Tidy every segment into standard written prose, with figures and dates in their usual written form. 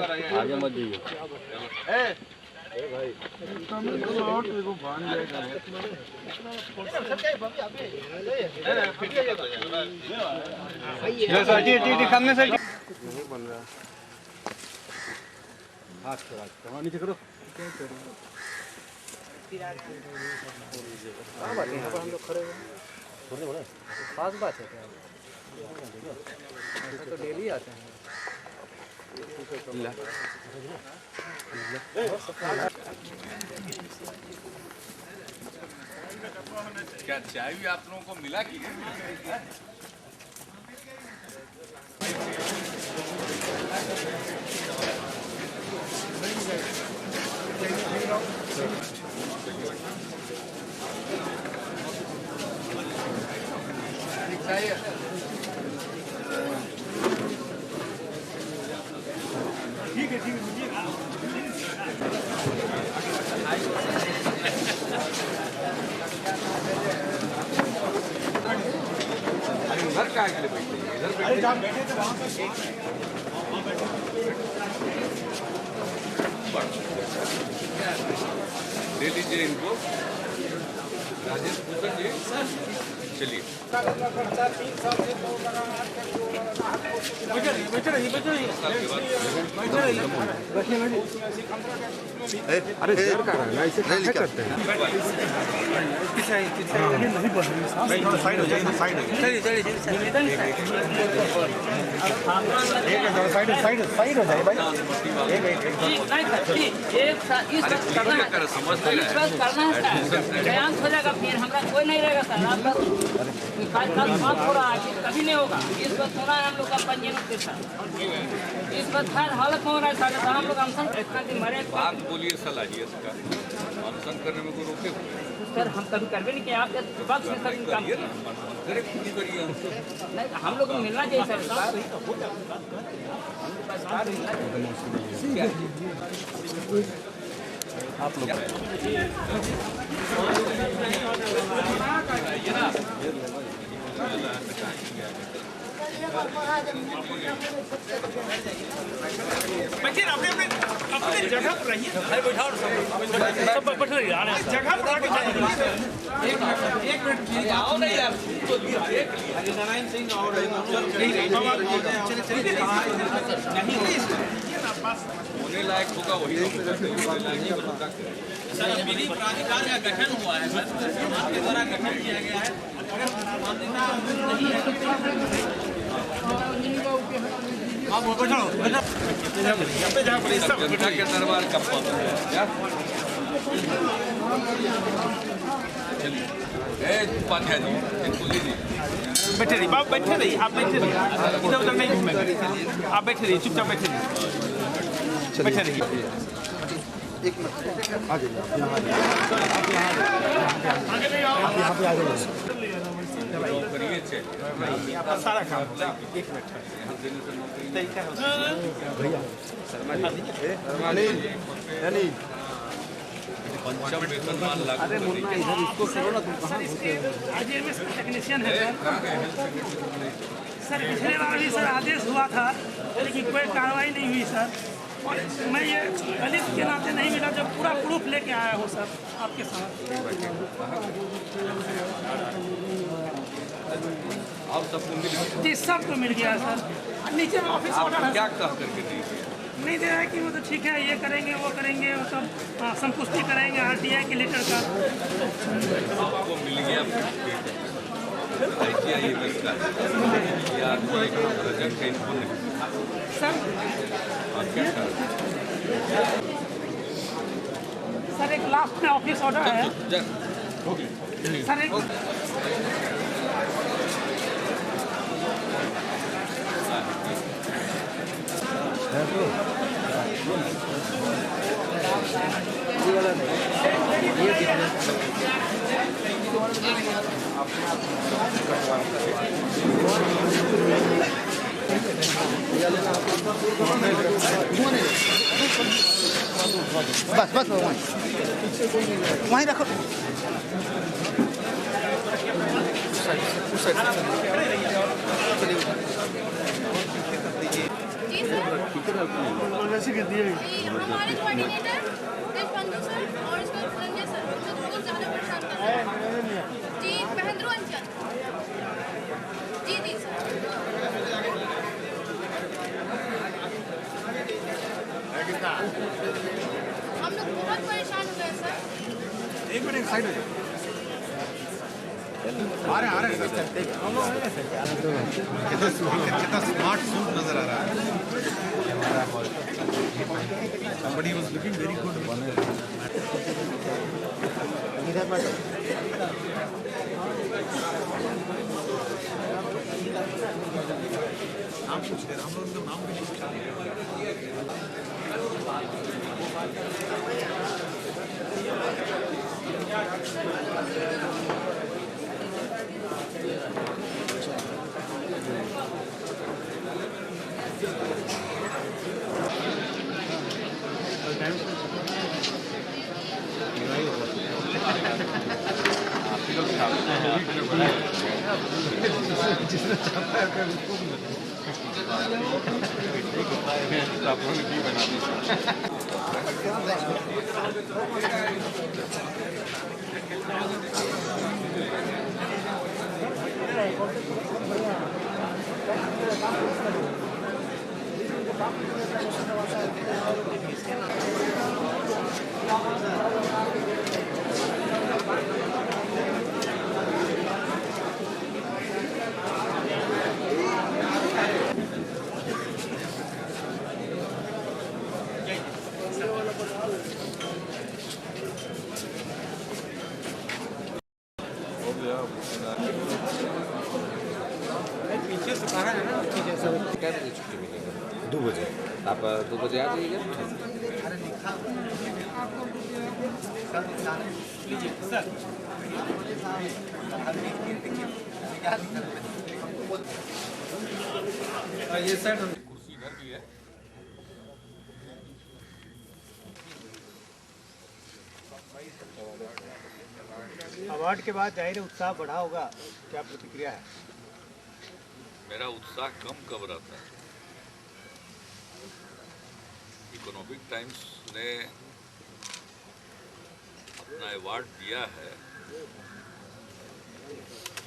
आगे मत जाइए। भाई सामने से नहीं बन रहा। हाथ थोड़ा नीचे करो। हाँ बात यहाँ पर हम लोग खड़े हुए हैं। खास बात है क्या? तो डेली आते हैं। क्या चाय भी आप लोगों को मिला कि ठीक है इधर क्या के लिए बैठे इधर बैठे जहाँ बैठे थे वहाँ दे लीजिए इनको। राजेश भूषण जी चलिए अरे सर का ना इसे क्या करते हैं? साइड हो जाए साइड हो जाए साइड हो जाए भाई। बयान हो जाएगा फिर हमारा कोई नहीं रहेगा सर। आपका बात हो रहा है कभी नहीं होगा। इस बात होना है हम लोग का पंजीयन के साथ। इस बात हर हालत में हो रहा है सर। हम लोग अनशन इतना दिन मरे बात बोलिए सलाहियत का अनशन करने में कोई रोके हुए सर। हम कभी करवे नहीं किया आपके वक्त में सर काम करिए नहीं हम लोग को मिलना चाहिए सर। आप लोग बच्चे अपने अपने जगह पर रहिए। सब बैठ रहिए जगह पर एक मिनट आओ नहीं यार तो नारायण सिंह और होने लायक होगा वही सर विधि प्राधिकार का गठन हुआ है सर आपके द्वारा गठन किया गया है। अगर मान्यता नहीं है आप बैठो जनता के दरबार कब पहुंचा उपाध्याय जी इनको लीजिए। बैठे रहिए बाप बैठे रहिए आप बैठे रहिए इधर उधर नहीं घूमेंगे आप बैठे रहिए चुपचाप बैठे रहिए बैठे रहिए। एक मिनट आ जाइए आप यहाँ पे आ जाइए। आपका सारा काम एक मिनट भैया पंचम वेतनमान लागू। अरे मुन्ना इधर इसको करो ना तुम कहाँ आरजीएमएस टेक्नीशियन है सर। पिछले बार भी सर आदेश हुआ था लेकिन कोई कार्रवाई नहीं हुई सर। और मैं ये दलित के नाते नहीं मिला जब पूरा प्रूफ लेके आया हूँ सर आपके साथ। आप सबको मिल गया जी सबको मिल गया सर। नीचे में ऑफिस ऑर्डर है क्या कह करके दीजिए नहीं दे रहा है कि वो तो ठीक है ये करेंगे वो करेंगे वो सब संतुष्टि करेंगे आरटीआई के लेटर का। सबको मिल गया ITI या प्रोजेक्ट है इनको नहीं सर क्या कर सर एक लास्ट में ऑफिस ऑर्डर है सर। एक बस बस वहीं रखो। रखिए हमारे कोऑर्डिनेटर देशबंधु सर और इसका रंजन सर जो बहुत ज़्यादा परेशान कर रहे हैं जी। महेंद्र अंचल जी जी सर। हम लोग बहुत परेशान हो गए सर। एक मिनट साइड हो जाओ। आ रहे हैं कितना स्मार्ट सूट नजर आ रहा है। Somebody was looking very good. नाम पूछ रहे हम लोग नाम भी पूछ रहे जिसने चाहता है उसको आप लोगों ने बना दी। पीछे से कहा है ना पीछे से क्या बजे छुट्टी मिलेगी? 2 बजे। आप 2 बजे आ जाइएगा। सर ये सर कुर्सी इधर भी है। अवार्ड के बाद जाहिर उत्साह बढ़ा होगा, क्या प्रतिक्रिया है? मेरा उत्साह कम कब रहता है। इकोनॉमिक टाइम्स ने अपना अवार्ड दिया है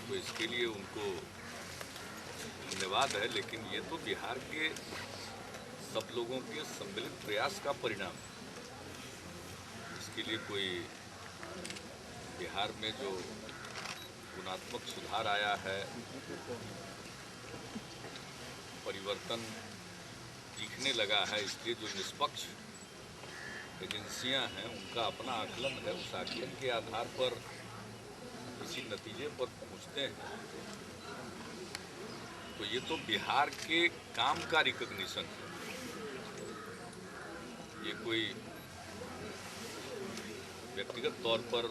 तो इसके लिए उनको धन्यवाद है, लेकिन ये तो बिहार के सब लोगों के सम्मिलित प्रयास का परिणाम है। इसके लिए कोई बिहार में जो गुणात्मक सुधार आया है, परिवर्तन दिखने लगा है, इसलिए जो निष्पक्ष एजेंसियां हैं उनका अपना आकलन है, उस आकलन के आधार पर किसी नतीजे पर पहुंचते हैं। तो ये तो बिहार के काम का रिकॉग्निशन है, ये कोई व्यक्तिगत तौर पर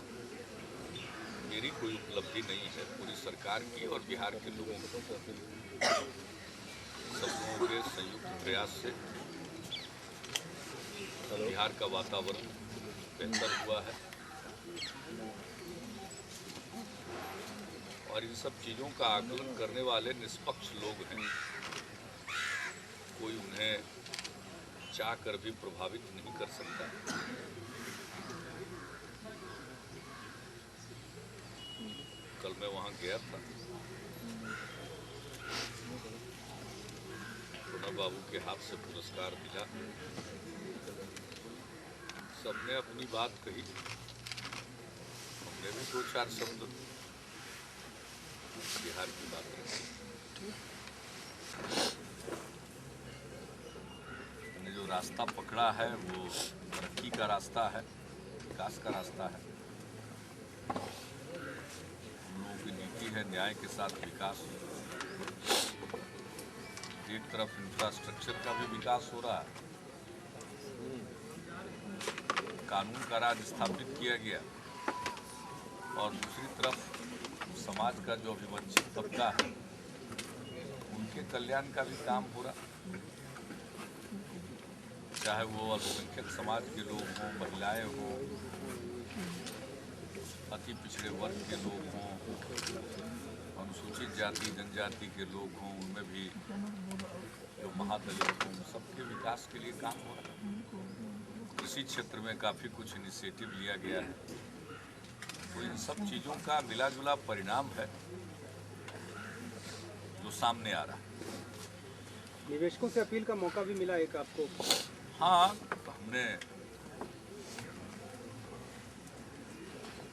मेरी कोई उपलब्धि नहीं है। पूरी सरकार की और बिहार के लोगों की सब लोगों के संयुक्त प्रयास से बिहार का वातावरण बेहतर हुआ है और इन सब चीज़ों का आकलन करने वाले निष्पक्ष लोग हैं। कोई उन्हें चाह कर भी प्रभावित नहीं कर सकता। कल मैं वहाँ गया था, प्रणब बाबू के हाथ से पुरस्कार मिला। सबने अपनी बात कही, हमने भी 2-4 शब्द बिहार की बात रखी। हमने जो रास्ता पकड़ा है वो तरक्की का रास्ता है, विकास का रास्ता है। हम लोगों की नीति है न्याय के साथ विकास। एक तरफ इंफ्रास्ट्रक्चर का भी विकास हो रहा है, कानून का राज स्थापित किया गया, और दूसरी तरफ समाज का जो अभिवंचित तबका है उनके कल्याण का भी काम हो रहा, चाहे वो अल्पसंख्यक समाज के लोग हों, महिलाएं हों, अति पिछड़े वर्ग के लोग हों, अनुसूचित जाति जनजाति के लोग हों, उनमें भी जो महादलित हों, सबके विकास के लिए काम हो रहा है। कृषि क्षेत्र में काफ़ी कुछ इनिशिएटिव लिया गया है, तो इन सब चीज़ों का मिला जुला परिणाम है जो सामने आ रहा है। निवेशकों से अपील का मौका भी मिला एक आपको? हाँ, हमने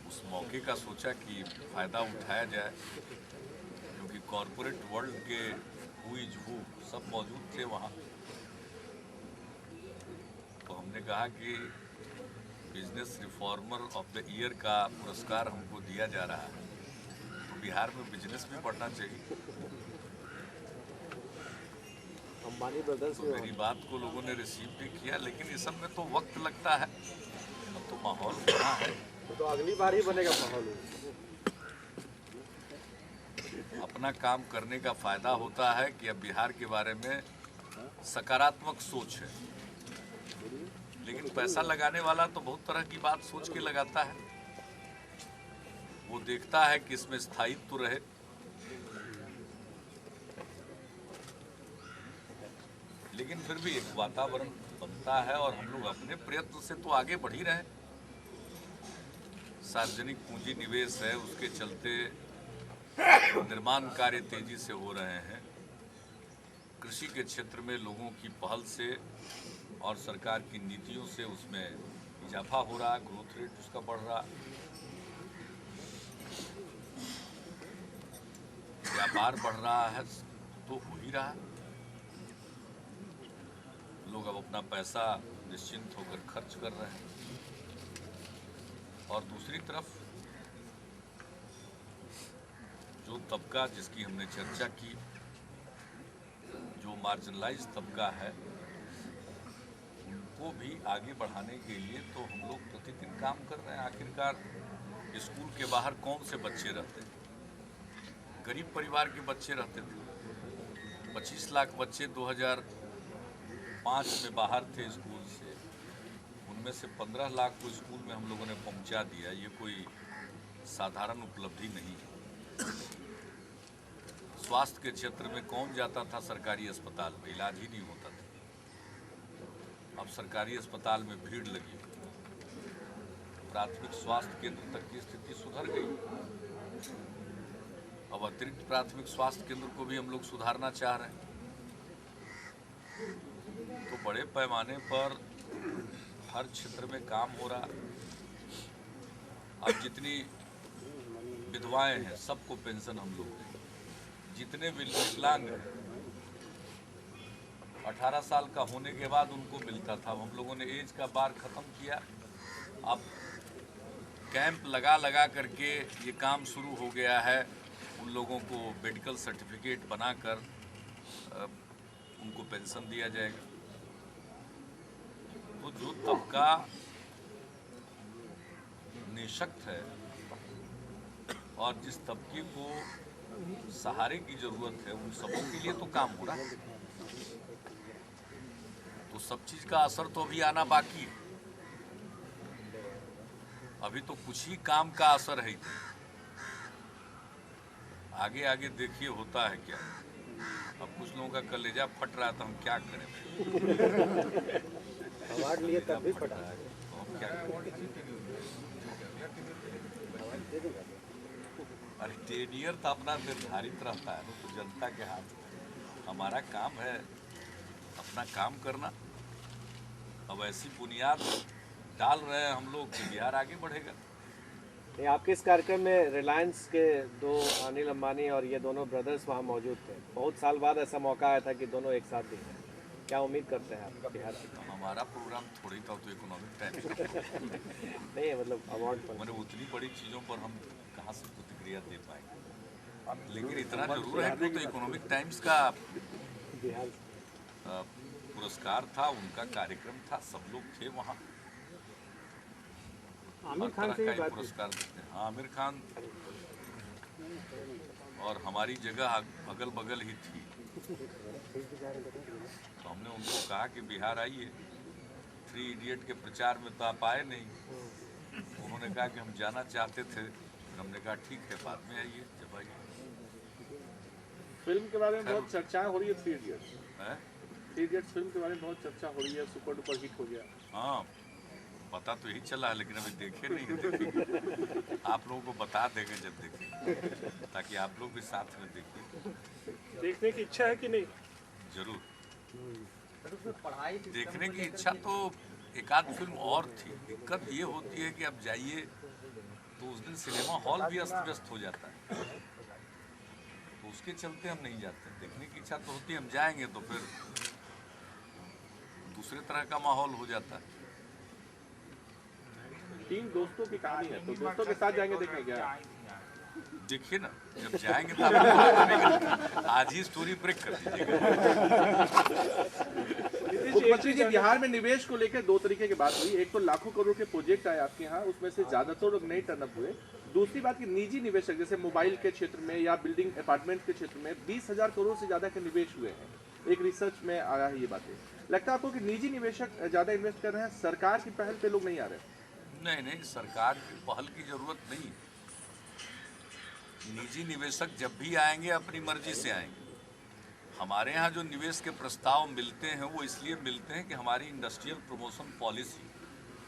उस मौके का सोचा कि फ़ायदा उठाया जाए, क्योंकि कॉरपोरेट वर्ल्ड के हु इज हु सब मौजूद थे वहाँ। तो हमने कहा कि business reformer of the year का पुरस्कार हमको दिया जा रहा है, तो बिहार में बिजनेस भी बढ़ना चाहिए। अंबानी ब्रदर्स तो मेरी बात को लोगों ने रिसीव भी किया, लेकिन इस सब में तो वक्त लगता है। अब तो माहौल बना है, तो अगली बार ही बनेगा माहौल। अपना काम करने का फायदा होता है कि अब बिहार के बारे में सकारात्मक सोच है, लेकिन पैसा लगाने वाला तो बहुत तरह की बात सोच के लगाता है। वो देखता है कि इसमें स्थायित्व रहे, लेकिन फिर भी एक वातावरण बनता है और हम लोग अपने प्रयत्न से तो आगे बढ़ ही रहे। सार्वजनिक पूंजी निवेश है, उसके चलते निर्माण कार्य तेजी से हो रहे हैं। कृषि के क्षेत्र में लोगों की पहल से और सरकार की नीतियों से उसमें इजाफा हो रहा, ग्रोथ रेट उसका बढ़ रहा। व्यापार बढ़ रहा है तो हो ही रहा। लोग अब अपना पैसा निश्चिंत होकर खर्च कर रहे हैं। और दूसरी तरफ जो तबका जिसकी हमने चर्चा की, जो मार्जिनलाइज तबका है, उनको भी आगे बढ़ाने के लिए तो हम लोग प्रतिदिन काम कर रहे हैं। आखिरकार स्कूल के बाहर कौन से बच्चे रहते हैं? गरीब परिवार के बच्चे रहते थे। 25 लाख बच्चे 2005 में बाहर थे स्कूल से, उनमें से 15 लाख को स्कूल में हम लोगों ने पहुंचा दिया। ये कोई साधारण उपलब्धि नहीं है। स्वास्थ्य के क्षेत्र में कौन जाता था सरकारी अस्पताल में? इलाज ही नहीं होता था। अब सरकारी अस्पताल में भीड़ लगी, प्राथमिक स्वास्थ्य केंद्र तक की स्थिति सुधर गई। अब अतिरिक्त प्राथमिक स्वास्थ्य केंद्र को भी हम लोग सुधारना चाह रहे हैं। तो बड़े पैमाने पर हर क्षेत्र में काम हो रहा। अब जितनी विधवाएं हैं सबको पेंशन हम लोग दें। जितने विकलांग हैं 18 साल का होने के बाद उनको मिलता था, हम लोगों ने एज का बार खत्म किया। अब कैंप लगा करके ये काम शुरू हो गया है। उन लोगों को मेडिकल सर्टिफिकेट बनाकर उनको पेंशन दिया जाएगा। तो जो तबका निशक्त है और जिस तबके को सहारे की जरूरत है, उन सबों के लिए तो काम हो रहा है। तो सब चीज का असर तो अभी आना बाकी है। अभी तो कुछ ही काम का असर है। आगे आगे देखिए होता है क्या। अब कुछ लोगों का कलेजा फट रहा था, हम क्या करें? अवार्ड लिए तब भी फटा है, तो हम क्या करें? अरे टेनियर तो अपना निर्धारित रहता है, तो जनता के हाथ में। हमारा काम है अपना काम करना। अब ऐसी बुनियाद डाल रहे हैं हम लोग कि बिहार आगे बढ़ेगा। आपके इस कार्यक्रम में रिलायंस के 2 अनिल अंबानी और ये दोनों ब्रदर्स वहाँ मौजूद थे। बहुत साल बाद ऐसा मौका आया था कि दोनों एक साथ दिखे। क्या उम्मीद करते हैं आप बिहार की? हमारा प्रोग्राम थोड़ी था तो इकोनॉमिक टाइम्स नहीं, मतलब अवार्ड पर मैंने उतनी बड़ी चीज़ों पर हम कहाँ से प्रतिक्रिया दे पाएंगे। लेकिन इतना जरूर है कि तो इकोनॉमिक टाइम्स का बिहार पुरस्कार था, उनका कार्यक्रम था, सब लोग थे वहाँ। आमिर खान से का पुरस्कार देते हैं। हाँ, आमिर खान और हमारी जगह अगल बगल ही थी, तो हमने उनको कहा कि बिहार आइए। 3 इडियट के प्रचार में तो आप आए नहीं। उन्होंने कहा कि हम जाना चाहते थे। हमने कहा ठीक है, बाद में आइए जब आइए। फिल्म के बारे में बहुत चर्चा हो रही है 3 इडियट्स। थ्री इडियट्स फिल्म के बारे में बहुत चर्चा हो रही है, सुपर डुपर हिट हो गया। हाँ, पता तो यही चला है, लेकिन अभी देखे नहीं है, देखेंगे। आप लोगों को बता देंगे जब देखेंगे, ताकि आप लोग भी साथ में देखिए। देखने की इच्छा है कि नहीं? जरूर देखने की इच्छा तो एक आध फिल्म और थी। दिक्कत ये होती है कि अब जाइए तो उस दिन सिनेमा हॉल भी अस्त व्यस्त हो जाता है, तो उसके चलते हम नहीं जाते। देखने की इच्छा तो होती है, हम जाएंगे तो फिर दूसरे तरह का माहौल हो जाता है। 3 दोस्तों की कहानी है, तो दोस्तों के साथ जाएंगे देखने क्या? देखिए ना, जब जाएंगे तो आपको आज ही स्टोरी ब्रेक कर दीजिएगा। मुख्यमंत्री जी, बिहार में निवेश को लेकर 2 तरीके की बात हुई। एक तो लाखों करोड़ के प्रोजेक्ट आए आपके यहाँ, उसमें से ज्यादातर लोग नहीं टर्न अप हुए। दूसरी बात कि निजी निवेशक जैसे मोबाइल के क्षेत्र में या बिल्डिंग अपार्टमेंट के क्षेत्र में 20,000 करोड़ से ज्यादा के निवेश हुए हैं। एक रिसर्च में आया है ये बातें। लगता है आपको कि निजी निवेशक ज्यादा इन्वेस्ट कर रहे हैं, सरकार की पहल पे लोग नहीं आ रहे? नहीं, सरकार की पहल की जरूरत नहीं। निजी निवेशक जब भी आएंगे अपनी मर्जी से आएंगे। हमारे यहाँ जो निवेश के प्रस्ताव मिलते हैं वो इसलिए मिलते हैं कि हमारी इंडस्ट्रियल प्रमोशन पॉलिसी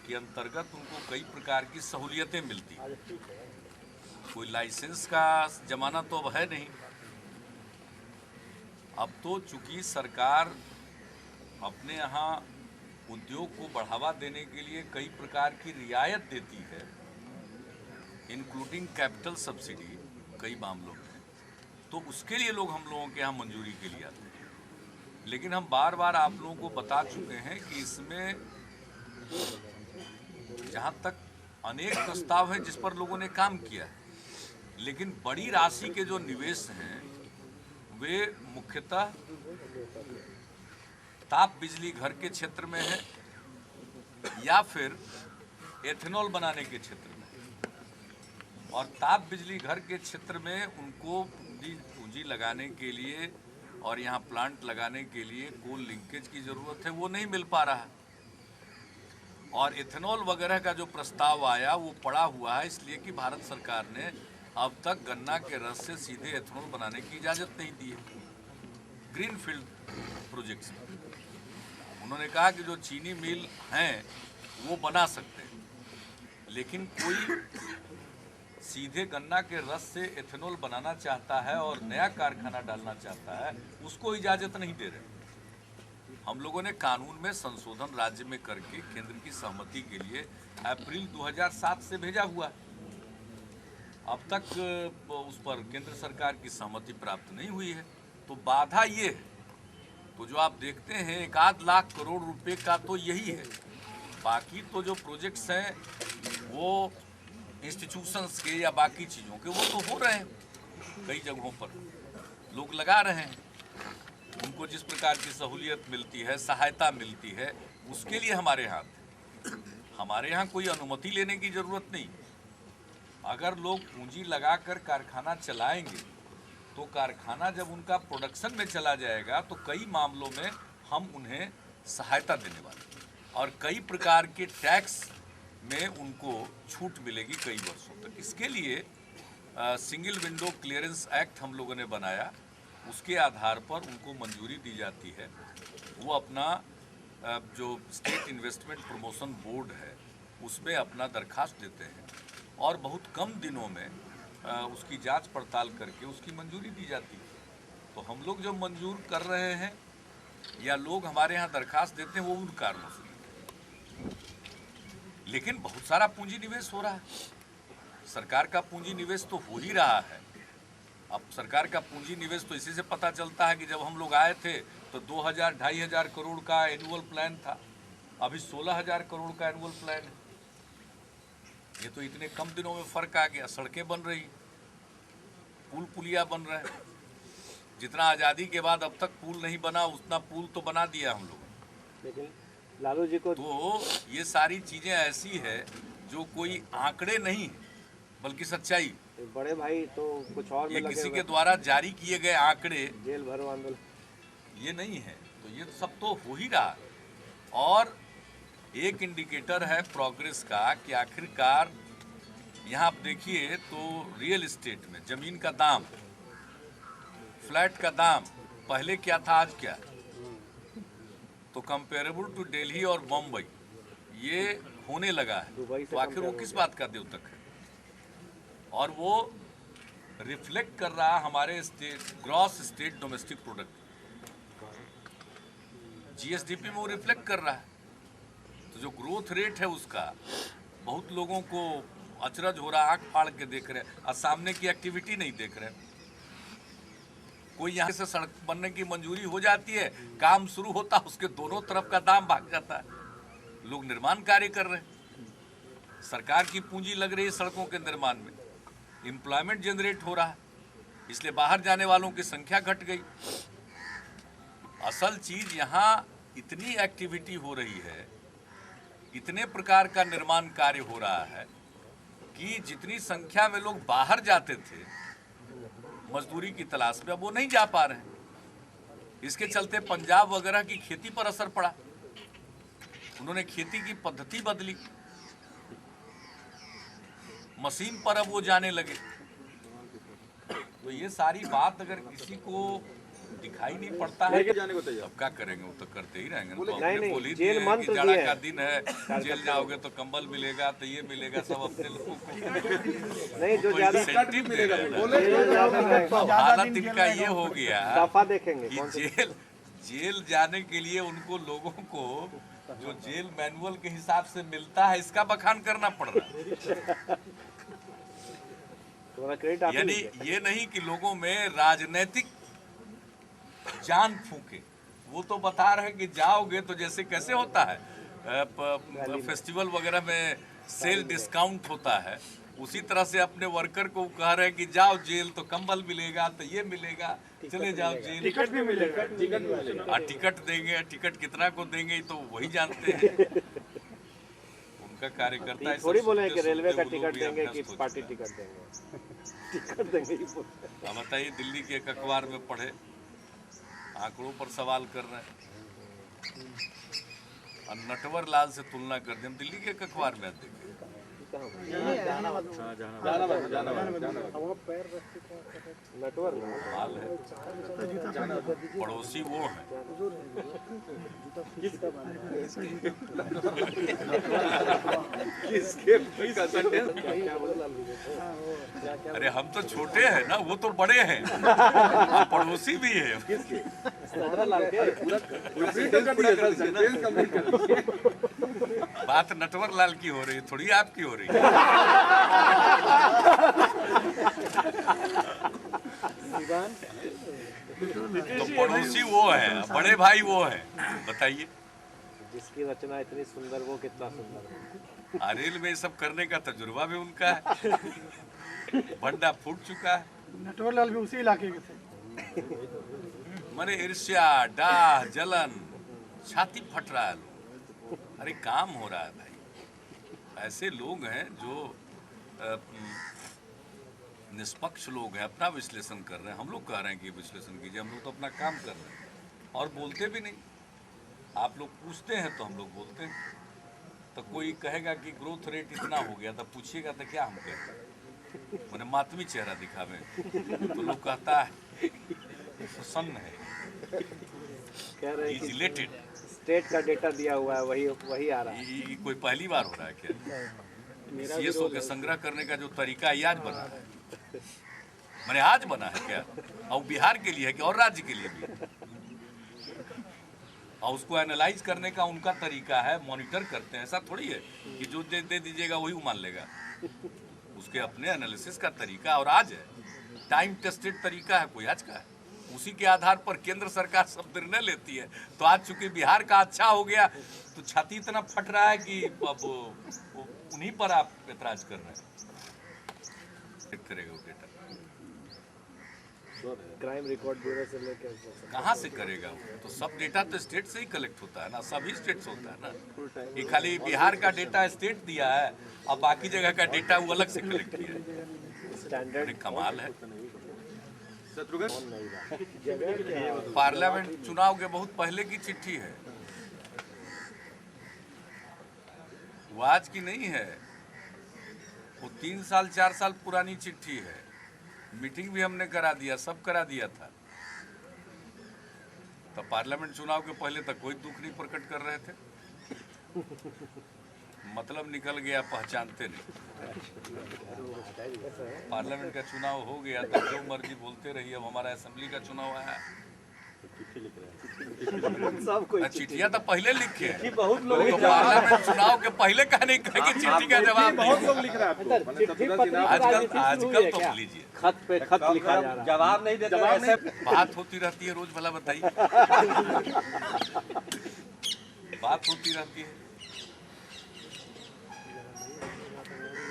के अंतर्गत उनको कई प्रकार की सहूलियतें मिलती हैं। कोई लाइसेंस का जमाना तो अब है नहीं। अब तो चूंकि सरकार अपने यहाँ उद्योग को बढ़ावा देने के लिए कई प्रकार की रियायत देती है, इंक्लूडिंग कैपिटल सब्सिडी कई मामलों में, तो उसके लिए लोग हम लोगों के यहाँ मंजूरी के लिए आते हैं। लेकिन हम बार बार आप लोगों को बता चुके हैं कि इसमें जहाँ तक अनेक प्रस्ताव हैं जिस पर लोगों ने काम किया है, लेकिन बड़ी राशि के जो निवेश हैं वे मुख्यतः ताप बिजली घर के क्षेत्र में है या फिर एथेनॉल बनाने के क्षेत्र में। और ताप बिजली घर के क्षेत्र में उनको पूंजी लगाने के लिए और यहाँ प्लांट लगाने के लिए कोल लिंकेज की ज़रूरत है, वो नहीं मिल पा रहा। और एथेनॉल वगैरह का जो प्रस्ताव आया वो पड़ा हुआ है, इसलिए कि भारत सरकार ने अब तक गन्ना के रस से सीधे एथेनॉल बनाने की इजाज़त नहीं दी है। ग्रीनफील्ड प्रोजेक्ट्स में उन्होंने कहा कि जो चीनी मिल हैं वो बना सकते हैं, लेकिन कोई सीधे गन्ना के रस से एथेनॉल बनाना चाहता है और नया कारखाना डालना चाहता है, उसको इजाज़त नहीं दे रहे। हम लोगों ने कानून में संशोधन राज्य में करके केंद्र की सहमति के लिए अप्रैल 2007 से भेजा हुआ है। अब तक उस पर केंद्र सरकार की सहमति प्राप्त नहीं हुई है, तो बाधा ये है। तो जो आप देखते हैं 1 लाख करोड़ रुपए का तो यही है। बाकी तो जो प्रोजेक्ट्स हैं वो इंस्टीट्यूशंस के या बाकी चीज़ों के वो तो हो रहे हैं, कई जगहों पर लोग लगा रहे हैं। उनको जिस प्रकार की सहूलियत मिलती है, सहायता मिलती है, उसके लिए हमारे यहाँ कोई अनुमति लेने की ज़रूरत नहीं। अगर लोग पूंजी लगाकर कारखाना चलाएंगे तो कारखाना जब उनका प्रोडक्शन में चला जाएगा तो कई मामलों में हम उन्हें सहायता देने वाले और कई प्रकार के टैक्स में उनको छूट मिलेगी कई वर्षों तक। इसके लिए सिंगल विंडो क्लियरेंस एक्ट हम लोगों ने बनाया, उसके आधार पर उनको मंजूरी दी जाती है। वो अपना जो स्टेट इन्वेस्टमेंट प्रमोशन बोर्ड है उसमें अपना दरखास्त देते हैं और बहुत कम दिनों में उसकी जांच पड़ताल करके उसकी मंजूरी दी जाती है। तो हम लोग जो मंजूर कर रहे हैं या लोग हमारे यहाँ दरखास्त देते हैं वो उन कारणों से, लेकिन बहुत सारा पूंजी निवेश हो रहा है। सरकार का पूंजी निवेश तो हो ही रहा है। अब सरकार का पूंजी निवेश तो इसी से पता चलता है कि जब हम लोग आए थे तो 2,000-2,500 करोड़ का एनुअल प्लान था, अभी 16,000 करोड़ का एनुअल प्लान है। ये तो इतने कम दिनों में फर्क आ गया। सड़कें बन रही, पुल पुलिया बन रहे हैं। जितना आज़ादी के बाद अब तक पुल नहीं बना उतना पुल तो बना दिया हम लोग। लेकिन लालू जी को तो ये सारी चीज़ें ऐसी है जो कोई आंकड़े नहीं बल्कि सच्चाई। बड़े भाई तो कुछ और में ये लगे किसी हुए के द्वारा जारी किए गए आंकड़े जेल भरो आंदोलन, ये नहीं है। तो ये सब तो हो ही रहा है। और एक इंडिकेटर है प्रोग्रेस का कि आखिरकार यहाँ आप देखिए तो रियल एस्टेट में ज़मीन का दाम, फ्लैट का दाम पहले क्या था आज क्या, तो कंपेरेबल टू दिल्ली और मुंबई ये होने लगा है, तो आखिर वो किस बात का द्योतक है? और वो रिफ्लेक्ट कर रहा है हमारे gross state domestic product, GSDP में वो रिफ्लेक्ट कर रहा है। तो जो ग्रोथ रेट है उसका बहुत लोगों को अचरज हो रहा है, आंख फाड़ के देख रहे हैं और सामने की एक्टिविटी नहीं देख रहे हैं। कोई यहाँ से सड़क बनने की मंजूरी हो जाती है, काम शुरू होता है, उसके दोनों तरफ का दाम भाग जाता है। लोग निर्माण कार्य कर रहे हैं, सरकार की पूंजी लग रही है सड़कों के निर्माण में, एम्प्लॉयमेंट जनरेट हो रहा है, इसलिए बाहर जाने वालों की संख्या घट गई। असल चीज यहाँ इतनी एक्टिविटी हो रही है, इतने प्रकार का निर्माण कार्य हो रहा है कि जितनी संख्या में लोग बाहर जाते थे मजदूरी की तलाश में, अब वो नहीं जा पा रहे हैं। इसके चलते पंजाब वगैरह की खेती पर असर पड़ा, उन्होंने खेती की पद्धति बदली, मशीन पर अब वो जाने लगे। तो ये सारी बात अगर किसी को दिखाई नहीं पड़ता है जाने को तैयार, अब क्या करेंगे? वो तो करते ही रहेंगे। तो नहीं, बोली जेल कि मंत्र जाड़ा दिए का हैं। दिन है, जेल जाओगे तो कंबल मिलेगा, तो ये मिलेगा, सब अपने लोगों को नहीं, जो ज्यादा इंसेंटिव दे रहे हैं। ज्यादा हालत इनका ये हो गया दफा देखेंगे कि कौन सी जेल जाने के लिए उनको लोगों को जो जेल मैनुअल के हिसाब से मिलता है इसका बखान करना पड़ रहा है। तुम्हारा क्रेडिट आप ही यानी लीजिए। ये नहीं कि लोगों में राजनीतिक जान फूके, वो तो बता रहे हैं कि जाओगे तो जैसे कैसे होता है फेस्टिवल वगैरह में सेल डिस्काउंट होता है, उसी तरह से अपने वर्कर को कह रहे हैं कि जाओ जेल तो कंबल मिलेगा, तो ये मिलेगा, चले जाओ जेल, टिकट भी मिलेगा, टिकट देंगे, टिकट कितना को देंगे तो वही जानते हैं। उनका कार्यकर्ता ऐसा थोड़ी बोले सोचते कि रेलवे का सोचते वो लोग टिकट भी देंगे अपना कि सोचते पार्टी हैं। टिकट देंगे टिकट देंगे ही बोलते हैं। अब बताइए, दिल्ली के एक अखबार में पढ़े, आंकड़ों पर सवाल कर रहे हैं और नटवर लाल से तुलना कर दें। दिल्ली के एक अखबार में देखें, नटवर कमाल है। पड़ोसी वो हैं अरे हम तो छोटे हैं ना, वो तो बड़े हैं, और पड़ोसी भी है। लाल के बात नटवर लाल की हो रही है, थोड़ी आपकी हो रही है। तो पड़ोसी वो है, बड़े भाई वो है। बताइए, जिसकी रचना इतनी सुंदर वो कितना सुंदर है। रेल में ये सब करने का तजुर्बा भी उनका है, बंडा फूट चुका है। नटवर लाल भी उसी इलाके के थे। माने ईर्ष्या, डाह, जलन, छाती फट रहा है लोग। अरे काम हो रहा है भाई, ऐसे लोग हैं जो निष्पक्ष लोग हैं, अपना विश्लेषण कर रहे हैं। हम लोग कह रहे हैं कि विश्लेषण कीजिए, हम लोग तो अपना काम कर रहे हैं और बोलते भी नहीं। आप लोग पूछते हैं तो हम लोग बोलते हैं। तो कोई कहेगा कि ग्रोथ रेट इतना हो गया, तो पूछिएगा तो क्या हम कहते हैं, मैंने मातमी चेहरा दिखावे तो लोग कहता है प्रसन्न है, कह रहे हैं कि रिलेटेड। स्टेट का डेटा दिया हुआ है, वही आ रहा है। ये कोई पहली बार हो रहा है क्या? सीएसओ के संग्रह करने का जो तरीका है आज बना है, मैंने आज बना है क्या? और बिहार के लिए है कि और राज्य के लिए भी? और उसको एनालाइज करने का उनका तरीका है, मॉनिटर करते हैं। ऐसा थोड़ी है कि जो दे दीजिएगा वही मान लेगा, उसके अपने एनालिसिस का तरीका। और आज है टाइम टेस्टेड तरीका है, कोई आज का है, उसी के आधार पर केंद्र सरकार सब निर्णय लेती है। तो आज चूंकि बिहार का अच्छा हो गया तो छाती इतना फट रहा है कि अब उन्हीं पर आप ऐतराज कर रहे हैं। चेक करेगा वो डेटा, क्राइम रिकॉर्ड ब्यूरो से लेकर कहाँ से करेगा वो? तो सब डेटा तो स्टेट से ही कलेक्ट होता है ना, सभी स्टेट से होता है ना। ये खाली बिहार का डेटा स्टेट दिया है और बाकी जगह का डेटा वो अलग से कलेक्ट किया है। स्टैंडर्ड कमाल है। शत्रुघ्न पार्लियामेंट चुनाव के बहुत पहले की चिट्ठी है, वो आज की नहीं है, वो 3 साल 4 साल पुरानी चिट्ठी है। मीटिंग भी हमने करा दिया, सब करा दिया था। तो पार्लियामेंट चुनाव के पहले तक कोई दुख नहीं प्रकट कर रहे थे। मतलब निकल गया, पहचानते नहीं। पार्लियामेंट का चुनाव हो गया तो जो मर्जी बोलते रहिए। अब हमारा असेंबली का चुनाव आया, चिट्ठियां तो पहले लिखे हैं। बहुत लोग तो पार्लियामेंट चुनाव के पहले कहने कि चिट्ठी का जवाब बहुत लोग लिख रहे हैं। आजकल तो लीजिए खत पे खत लिखा जा रहा है, जवाब नहीं देते। बात होती रहती है रोज, भला बताइए। बात होती रहती है।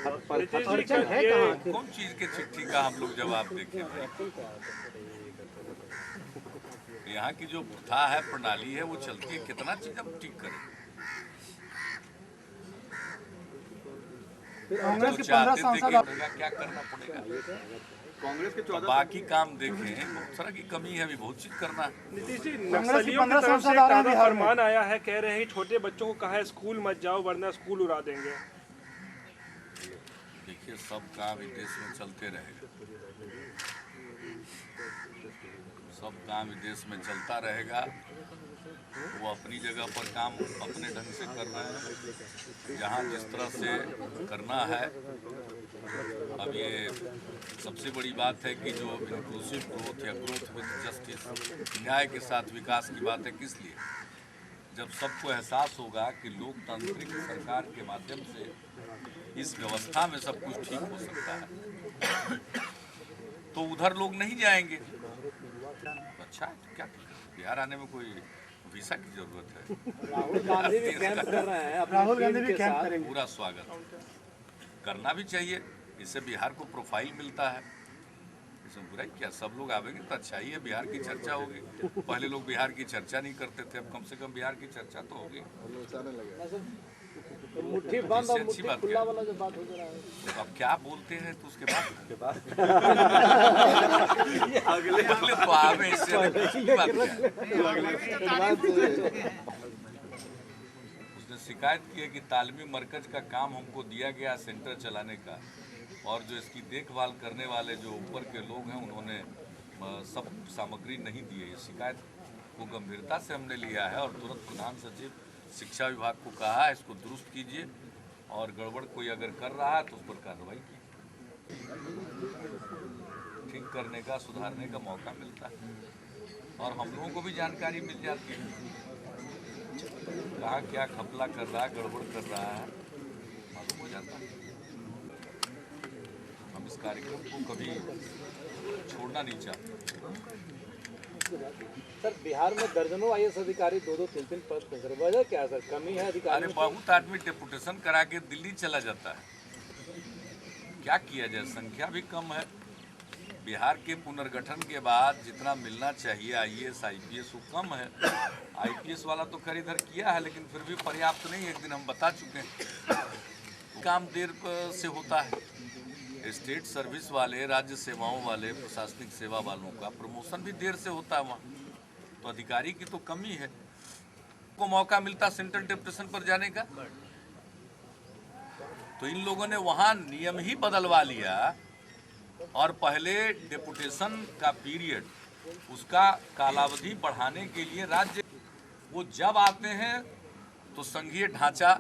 अड़चन है कहाँ? कौन चीज के चिट्ठी का हम लोग जवाब देखें भाई? यहाँ की जो प्रथा है, प्रणाली है, वो चलती है। कितना चीज हम ठीक करें। कांग्रेस के 15 सांसद क्या करना पड़ेगा? कांग्रेस के तो बाकी काम देखें। बहुत सारा की कमी है, अभी बहुत चीज करना है। नीतीश जी, कांग्रेस की नक्सलियों की 15 तरफ से सांसद आ रहे हैं ताज़ा बिहार में। फरमान आया है, कह रहे हैं कि छोटे बच्चों को कहा है स्कूल मत जाओ वरना स्कूल उड़ा देंगे। देखिए, सब काम इस देश में चलते रहेगा। सब काम इस देश में चलता रहेगा। वो अपनी जगह पर काम अपने ढंग से कर रहे हैं, जहाँ जिस तरह से करना है। अब ये सबसे बड़ी बात है कि जो इंक्लूसिव ग्रोथ या ग्रोथ विद जस्टिस, न्याय के साथ विकास की बात है। किस लिए? जब सबको एहसास होगा कि लोकतांत्रिक सरकार के माध्यम से इस व्यवस्था में सब कुछ ठीक हो सकता है, तो उधर लोग नहीं जाएंगे। अच्छा है, क्या बिहार आने में कोई वीसा की जरूरत है? राहुल गांधी भी कैंप कर रहे हैं, राहुल गांधी भी कैंप करेंगे। पूरा स्वागत करना भी चाहिए। इससे बिहार को प्रोफाइल मिलता है। इसमें बुराई क्या? सब लोग आवेंगे तो अच्छा ही है। बिहार की चर्चा होगी। पहले लोग बिहार की चर्चा नहीं करते थे, अब कम से कम बिहार की चर्चा तो होगी। मुट्ठी बंद और अच्छी मुट्ठी बात खुला क्या? वाला जो बात हो रहा है, तो अब क्या बोलते हैं तो उसके बाद अगले तो आवे इससे बात क्या है? उसने शिकायत की है कि तालीमी मरकज का काम हमको दिया गया सेंटर चलाने का, और जो इसकी देखभाल करने वाले जो ऊपर के लोग हैं उन्होंने सब सामग्री नहीं दी है। ये शिकायत को गंभीरता से हमने लिया है और तुरंत प्रधान सचिव शिक्षा विभाग को कहा है इसको दुरुस्त कीजिए, और गड़बड़ कोई अगर कर रहा है तो उस पर कार्रवाई कीजिए। ठीक करने का, सुधारने का मौका मिलता है और हम लोगों को भी जानकारी मिल जाती है कहाँ क्या घपला कर रहा है, गड़बड़ कर रहा है, मालूम हो जाता है। हम इस कार्यक्रम को कभी छोड़ना नहीं चाहते। सर बिहार में दर्जनों IAS अधिकारी 2-2, 3-3 पद पे सर, वजह क्या है सर? कमी है अरे अधिकारियों बहुत आदमी डेपुटेशन करा के दिल्ली चला जाता है। क्या किया जाए? संख्या भी कम है। बिहार के पुनर्गठन के बाद जितना मिलना चाहिए IAS IPS वो कम है। IPS वाला तो खैर इधर किया है, लेकिन फिर भी पर्याप्त नहीं। एक दिन हम बता चुके हैं, काम देर से होता है। स्टेट सर्विस वाले, राज्य सेवाओं वाले, प्रशासनिक सेवा वालों का प्रमोशन भी देर से होता है वहाँ। तो अधिकारी की तो कमी है। को मौका मिलता सेंट्रल डेपुटेशन पर जाने का, तो इन लोगों ने वहाँ नियम ही बदलवा लिया और पहले डेपुटेशन का पीरियड, उसका कालावधि बढ़ाने के लिए राज्य वो जब आते हैं तो संघीय ढांचा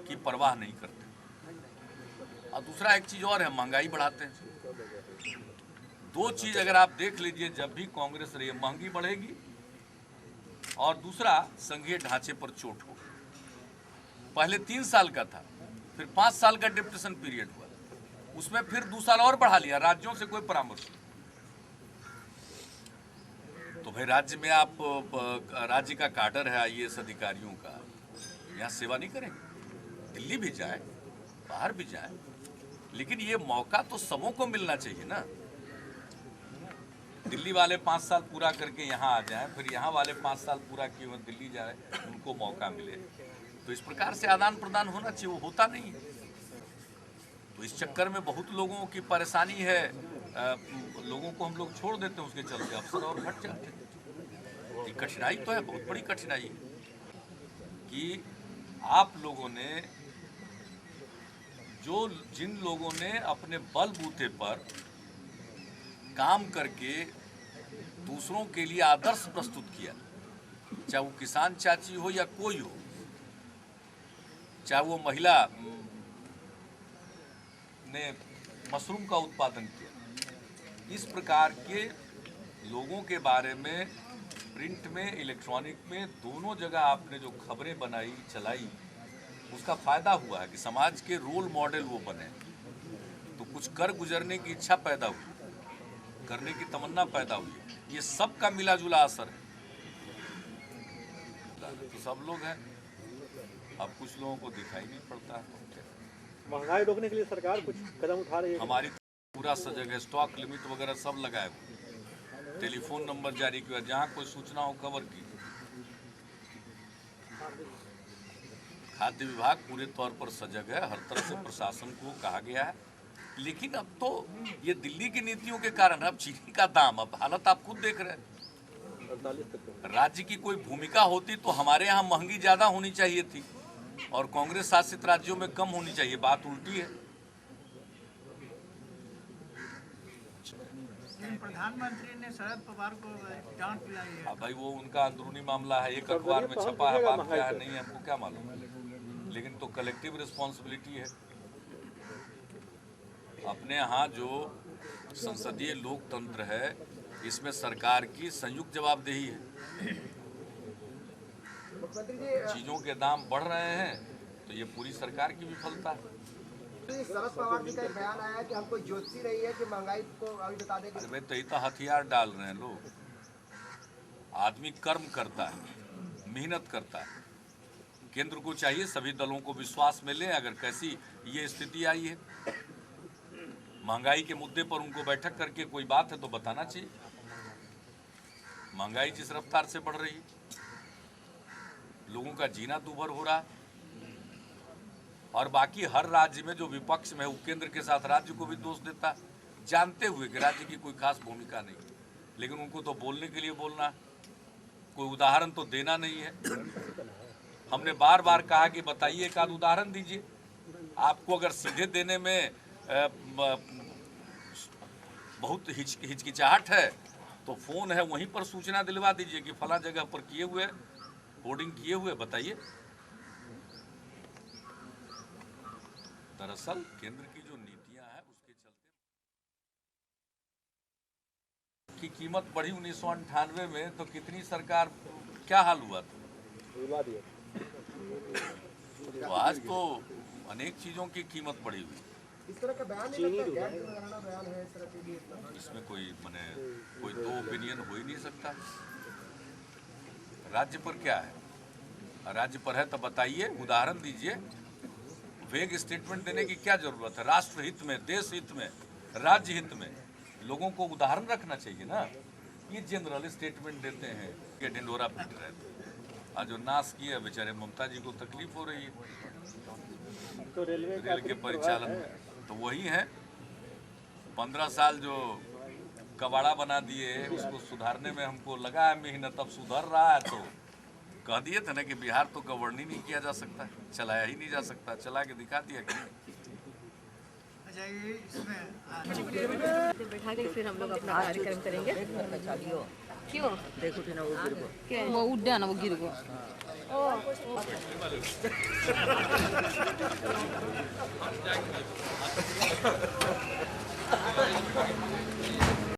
की परवाह नहीं करते। और दूसरा एक चीज और है, महंगाई बढ़ाते हैं। दो चीज अगर आप देख लीजिए, जब भी कांग्रेस रही है महंगी बढ़ेगी और दूसरा संघीय ढांचे पर चोट हो। पहले 3 साल का था, फिर 5 साल का डेपुटेशन पीरियड हुआ, उसमें फिर 2 साल और बढ़ा लिया, राज्यों से कोई परामर्श नहीं। तो भाई राज्य में आप राज्य का काडर है IAS अधिकारियों का, यहाँ सेवा नहीं करेंगे? दिल्ली भी जाए, बाहर भी जाए, लेकिन ये मौका तो सबों को मिलना चाहिए ना। दिल्ली वाले 5 साल पूरा करके यहाँ आ जाएं, फिर यहाँ वाले 5 साल पूरा किए हुए दिल्ली जाए, उनको मौका मिले। तो इस प्रकार से आदान प्रदान होना चाहिए, वो होता नहीं है। तो इस चक्कर में बहुत लोगों की परेशानी है। लोगों को हम लोग छोड़ देते हैं, उसके चलते अफसर और घट जाते हैं। ये कठिनाई तो है, बहुत बड़ी कठिनाई कि आप लोगों ने जिन लोगों ने अपने बलबूते पर काम करके दूसरों के लिए आदर्श प्रस्तुत किया, चाहे वो किसान चाची हो या कोई हो, चाहे वो महिला ने मशरूम का उत्पादन किया, इस प्रकार के लोगों के बारे में प्रिंट में, इलेक्ट्रॉनिक में, दोनों जगह आपने जो खबरें बनाई, चलाई, उसका फायदा हुआ है कि समाज के रोल मॉडल वो बने, तो कुछ कर गुजरने की इच्छा पैदा हुई, करने की तमन्ना पैदा हुई। ये सब का मिला जुला असर है। तो सब लोग हैं, अब कुछ लोगों को दिखाई नहीं पड़ता है। महंगाई रोकने के लिए सरकार कुछ कदम उठा रही है? हमारी पूरा सजग है, स्टॉक लिमिट वगैरह सब लगाए हुए, टेलीफोन नंबर जारी किया, जहाँ कोई सूचना हो खबर की। खाद्य विभाग पूरे तौर पर सजग है, हर तरह से प्रशासन को कहा गया है। लेकिन अब तो ये दिल्ली की नीतियों के कारण अब चीनी का दाम, अब हालत आप खुद देख रहे हैं। राज्य की कोई भूमिका होती तो हमारे यहाँ महंगी ज्यादा होनी चाहिए थी और कांग्रेस शासित राज्यों में कम होनी चाहिए, बात उल्टी है। प्रधानमंत्री ने शरद पवार को डांट पिलाई है। भाई वो उनका अंदरूनी मामला है, एक अखबार में छपा है, बात क्या है नहीं है हमको क्या मालूम, लेकिन तो कलेक्टिव रिस्पॉन्सिबिलिटी है। अपने यहाँ जो संसदीय लोकतंत्र है, इसमें सरकार की संयुक्त जवाबदेही है। चीजों के दाम बढ़ रहे हैं तो ये पूरी सरकार की विफलता है। शरद पवार जी का एक बयान आया कि हमको ज्योतिषी रही है कि महंगाई को अभी बता दें। अरे तो ये तो हथियार डाल रहे हैं लोग। आदमी कर्म करता है, मेहनत करता है, केंद्र को चाहिए सभी दलों को विश्वास में लें। अगर कैसी ये स्थिति आई है, महंगाई के मुद्दे पर उनको बैठक करके कोई बात है तो बताना चाहिए। महंगाई जिस रफ्तार से बढ़ रही है, लोगों का जीना दूभर हो रहा है, और बाकी हर राज्य में जो विपक्ष में है वो केंद्र के साथ राज्य को भी दोष देता, जानते हुए कि राज्य की कोई खास भूमिका नहीं, लेकिन उनको तो बोलने के लिए बोलना, कोई उदाहरण तो देना नहीं है। हमने बार बार कहा कि बताइए एक आध उदाहरण दीजिए। आपको अगर सीधे देने में बहुत हिचकिचाहट है तो फोन है, वहीं पर सूचना दिलवा दीजिए कि फला जगह पर किए हुए, होर्डिंग किए हुए, बताइए। दरअसल केंद्र की जो नीतियां हैं उसके चलते की कीमत बढ़ी 1998 में, तो कितनी सरकार क्या हाल हुआ था। तो आज तो अनेक चीजों की कीमत बढ़ी हुई। इस तरह का बयान नहीं लगता, बयान है इस तरह के लिए। इसमें कोई दो ओपिनियन हो ही नहीं सकता। राज्य पर क्या है, राज्य पर है तो बताइए, उदाहरण दीजिए। वेग स्टेटमेंट देने की क्या जरूरत है। राष्ट्र हित में, देश हित में, राज्य हित में लोगों को उदाहरण रखना चाहिए ना। ये जनरल स्टेटमेंट देते हैं कि ढिंढोरा पीट रहे थे, आज जो नाश किया बेचारे ममता जी को तकलीफ हो रही है तो रेल के परिचालन में। तो वही है 15 साल जो कबाड़ा बना दिए, उसको सुधारने में हमको लगा है मेहनत, अब सुधर रहा है। तो कह दिए थे ना कि बिहार तो गवर्न ही नहीं किया जा सकता, चलाया ही नहीं जा सकता, चला के दिखा दिया कि अच्छा, ये इसमें बैठा के फिर हम लोग अपना कार्यक्रम करेंगे। क्यों देखो वो उड़ गया ना, वो गिर गया।